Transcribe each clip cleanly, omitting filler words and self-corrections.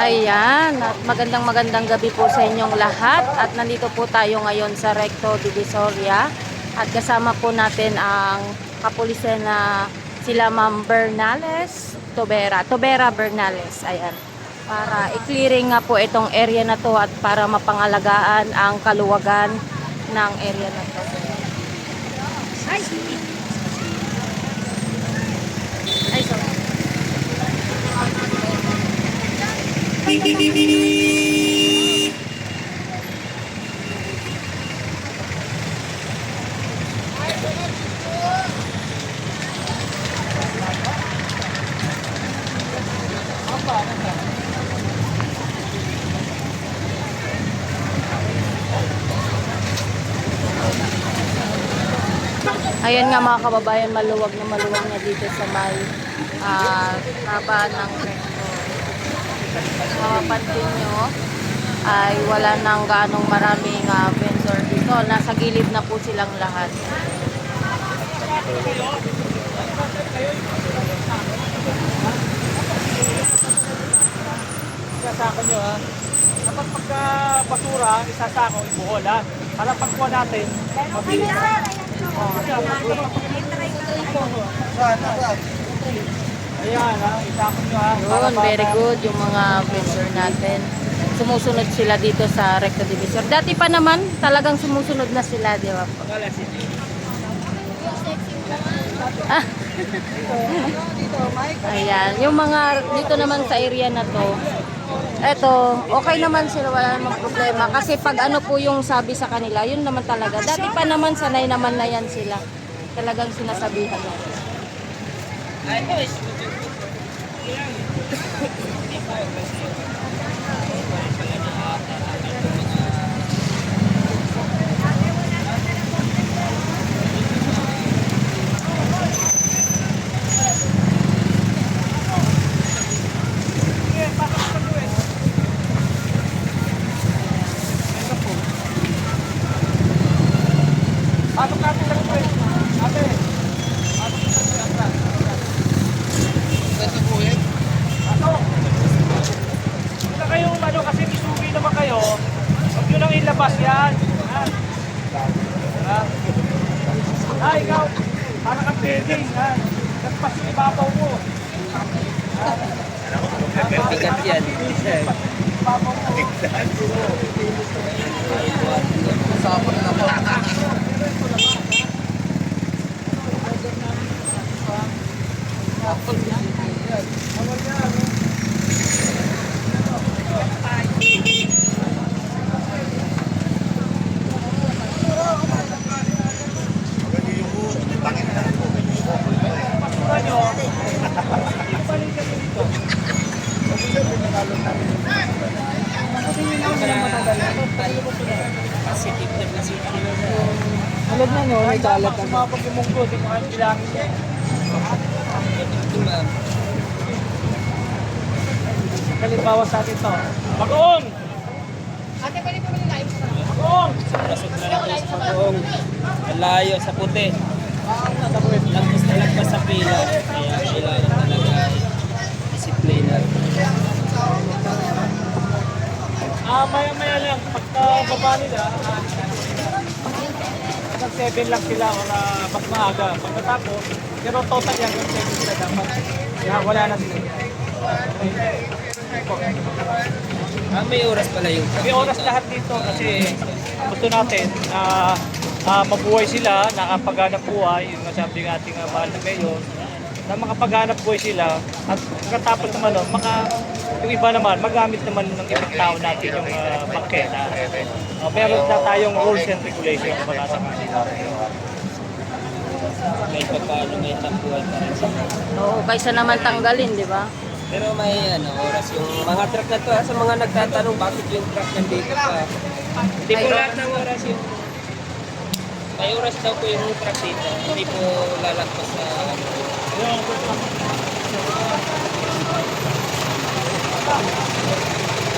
Ayan, at magandang gabi po sa inyong lahat. At nandito po tayo ngayon sa Recto Divisoria. At kasama po natin ang kapulisan na sila Ma'am Bernales Tobera Bernales. Ayan. Para i-clearing nga po itong area na to at para mapangalagaan ang kaluwagan ng area na to. Ay, sorry. Ayan nga mga kababayan, maluwag na dito sa may taba ng Recto. Mapapansin nyo ay wala nang ganong maraming vendor dito. Nasa gilid na po silang lahat. Isasako nyo ha. Kapag pagka basura, isasako, ibuhol ha. Para pagkuha natin, mabilis. Ayan ha, isako nyo ha. Yun, very good yung mga vendor natin. Sumusunod sila dito sa Recto Divisor. Dati pa naman, talagang sumusunod na sila, di ba po? Ah. Ayan, yung mga dito naman sa area na to, eto, okay naman sila, wala namang problema. Kasi pag ano po yung sabi sa kanila, yun naman talaga. Dati pa naman, sanay naman na yan sila. Talagang sinasabihan na. Pasok natin sa kumpres. Ate. Pasok natin sa kumpres. Pasok. Wala kayong ano kasi isugi naman kayo. Huwag nyo lang ilabas yan. Ha? Ha? Ah, ikaw. Parang kang building. Ha? Nagpas yung ibabaw mo. Bigat yan. Ibabaw mo. Sapot na po. Positive na positive. Alam na no, may dalat na. Sumapag yung munggo, di ko kayo bilangin niya. Kalimbawa sa atin to. Bagoong! Ate, pwede po mali live sa Bagoong! Sobra-sobra na po sa pagong. Malayo sa puti. Lagpas na lagpas sa pila. Kaya kailangan talaga ay disiplina. Maya-maya lang, pagka baba nila, hanggang 7 lang sila o na mas maaga. Pagkatapos, pero total yan, hanggang 7 sila dapat. Kaya wala na sila. May oras pala yung May oras lahat dito kasi gusto natin na mabuhay sila, nakapaghanap buhay, yung masabi ng ating mahal na mayor, na makapaghanap buhay sila at pagkatapos naman nun, yung iba naman, magamit naman ng ibang tao natin yung bangketa. Meron na tayong rules and regulations para sa kanila. may paano may tambuhan pa rin sila. Oo, kaysa naman tanggalin, di ba? Pero may oras yung mga truck na to. Sa mga nagtatanong bakit yung truck nandito pa. Hindi po lahat ng oras yung may oras daw po yung truck dito. Hindi po lalagpas sa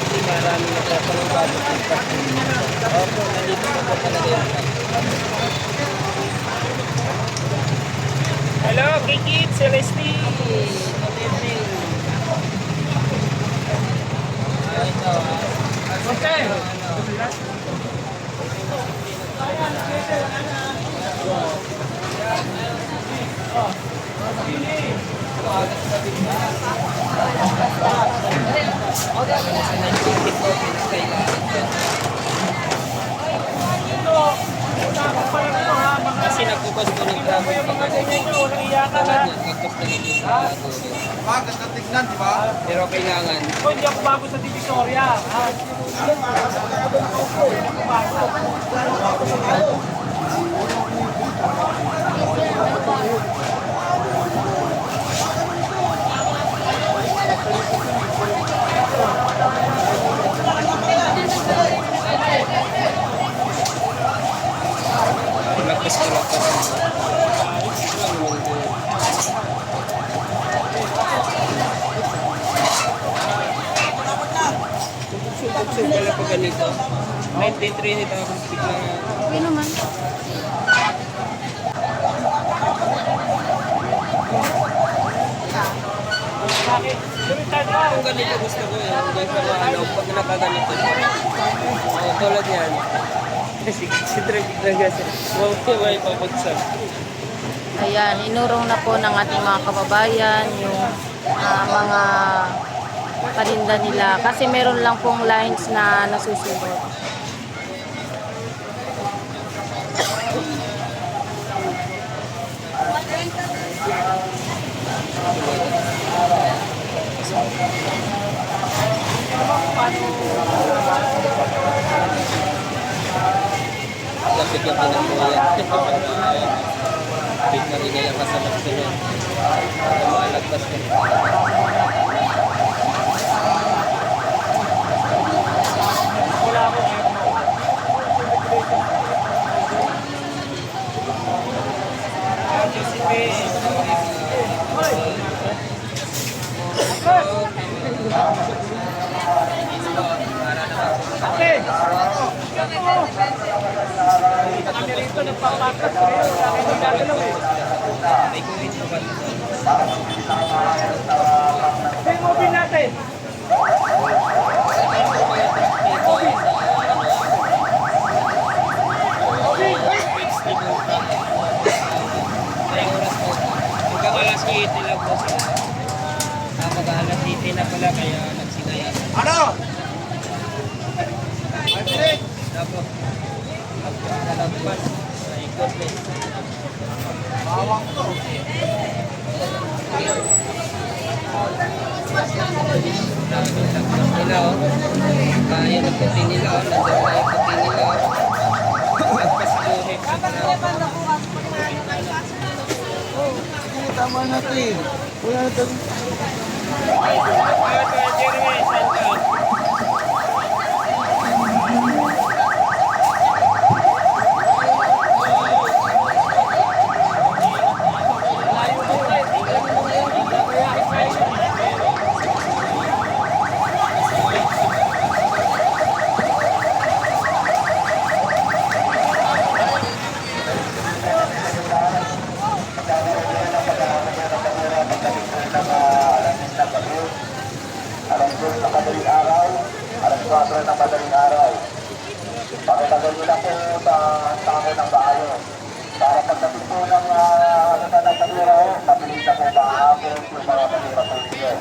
hindi marami nagtatanong bakit yung truck nandito. Opo, nandito po talaga yung truck. Hello, Kikit, Celestine. Good evening. Lalo na sa 1954, pinakailangan. Kasi nagbukas ko ng travel pag tulad niya, nagbukas na naging Tignan, di ba? pero kailangan. Hindi ako bago sa Divisoria. Lagpas ko lang. Subok-subok pala pag ganito. 93 nito ako bigla. Okay naman. Kung ganito gusto ko yun, hindi ko ano, pag nakaganito. Tulad yan. Si Drake lang kasi. May pabagsak. Ayan, inurong na po ng ating mga kababayan yung mga paninda nila. Kasi meron lang pong lines na nasusunod. Lapit lang pinagbuhayan. Big na rin nila kasalap sila. Malagpas ka. Wala ako Okay. Kami rito nagpapatas kayo. Wala kayo nagagalaw eh. May kuwit ko ba? Ito yung mobile natin. Hanggang alas 8 lang po sila. Mag-alas 8 na pala kaya nagsinaya. Ano? Ay, pilit! Tapos, nalagpas sa ikot eh. Bawang to. Nila oh. Kaya ng puti nila oh. Nandiyan na yung puti nila oh. Nagpas buhik. Tama natin. Wala na tayo. Jeremy, saan ka? Alas 2 ng madaling araw, alas 4 ng madaling araw. Pakitagal nyo lang po sa tango ng baayo. Para pagdating po ng ng kanira ho, mabilis na po maahapon yung mga kanira po dito.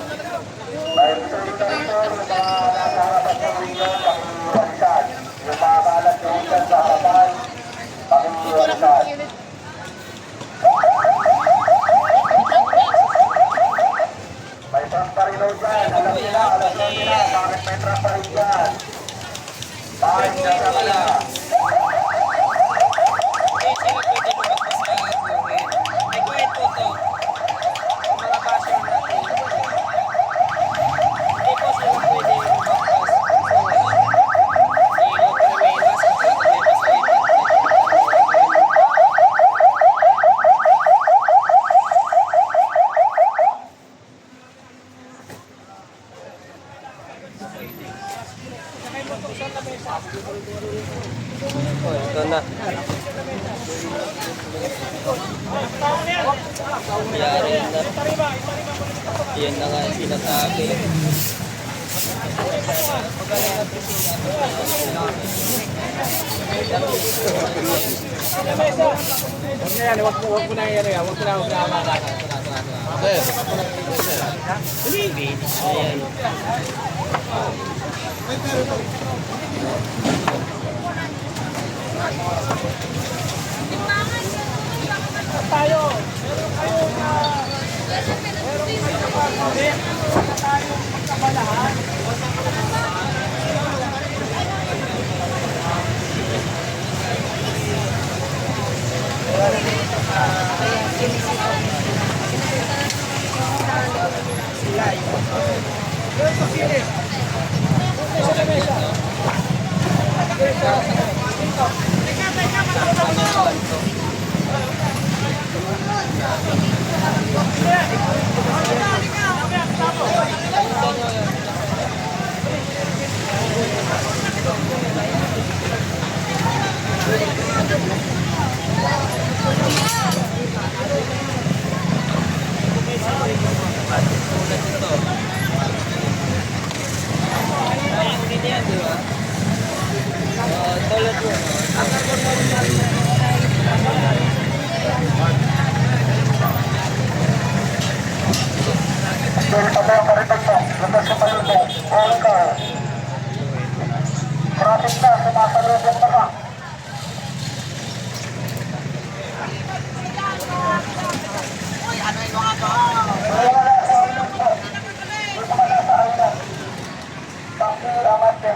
Dahil gusto nito rito, yung mga nasa harapan po dito, pakiwalisan. Yung mga kalat nyo dyan sa harapan, pakiwalisan. May truck pa rin daw dyan. Alam nila, bakit may truck pa rin dyan? Bakit nila sa kanila? Eh, sila pwede lumagpas sa buhik. May kuwit po to. Mga basher natin. Hindi po sila pwede lumagpas. Sino pero may iwas at saka may pasalitan. Oh, ito na. Yari na. Yan na nga yung sinasabi. Huwag na yan. Huwag mo na yan. Huwag mo na hawakan. Ayan. Hindi yan, di ba? Tulad mo. Pero tabi ang karitan mo, lutas sa palubong, all car. Traffic na, sumasalubong na ka.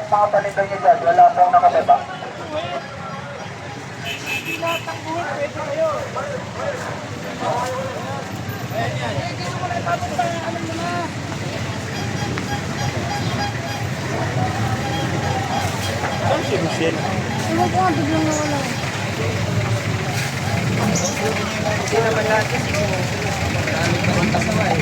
Mga paninday niyo dyan, wala pong nakababa. Hindi naman lahat kasi kung marami pa rin kasaway.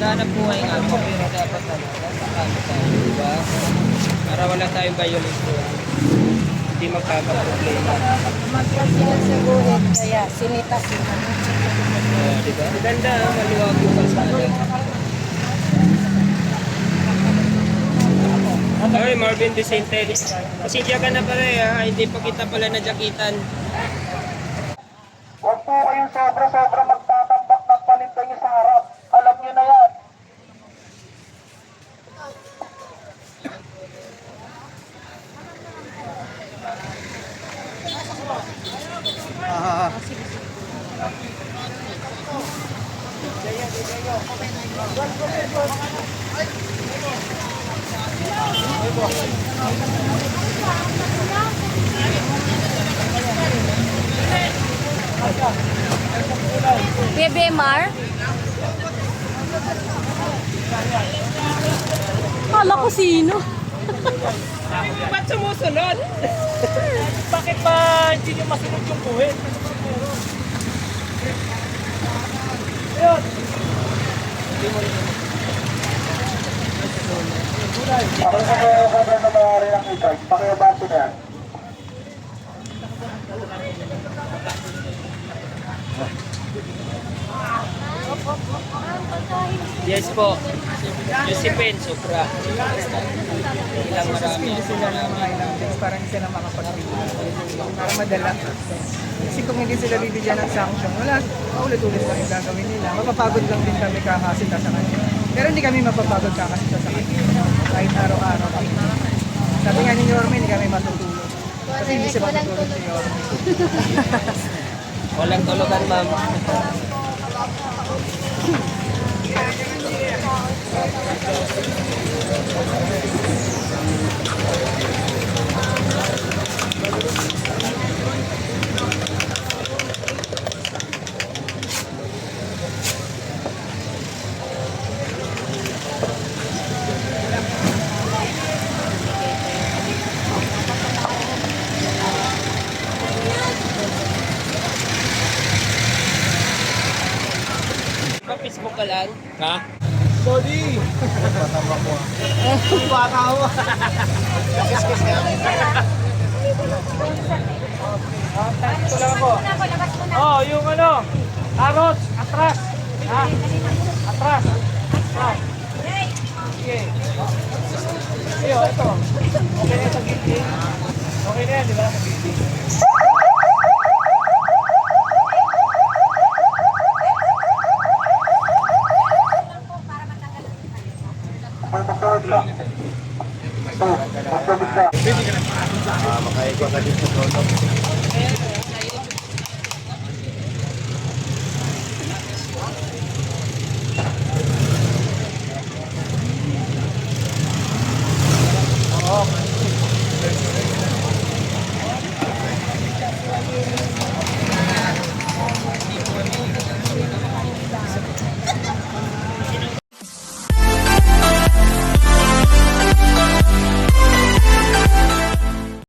Maghanap buhay nga po, pero dapat sakali tayo, di ba? Para wala tayong violence doon. Hindi magkakaproblema. Magkas sila sa guhit, kaya sinita sila. Di ba? Maganda, maluwag yung kalsada. Ay, Marvin Vicente. Pasensya ka na pala ha, hindi pa kita pala nadyakitan. Huwag po kayong sobra-sobra magtatambak ng paninday niyo sa harap. Alam niyo na yan. BBMR? Kala ko sino? Ba't sumusunod? Bakit ba hindi nyo masunod yung buhit? Ayun. Ako sa mga cover na maaari ng e-card, pakiabante na yan. Yes po. Josephine, Supra. Ilang marami. Sila na mga ilang things para hindi sila makapag-review. Para madala. Kasi kung hindi sila bibigyan ng sanction, wala, paulit-ulit lang yung gagawin nila. Mapapagod lang din kami kakasita sa kanila. Pero hindi kami mapapagod kakasita sa kanila. Kahit araw-araw kami. Sabi nga ni Yorme, hindi kami matutulog. Kasi hindi siya matutulog si Yorme. Walang tulugan, ma'am. Facebook ka lang? Ha? Sorry! Bata ako. Kiss-kiss ka. Ito lang ako. Oh, yung ano, arroz, atras. Ha? Atras. Ha? Sige. Iyo, ito. Okay na sa gilid. Okay na yan, di ba? Sa gilid. Magkabisa. Makaigwa ka dito, Toto.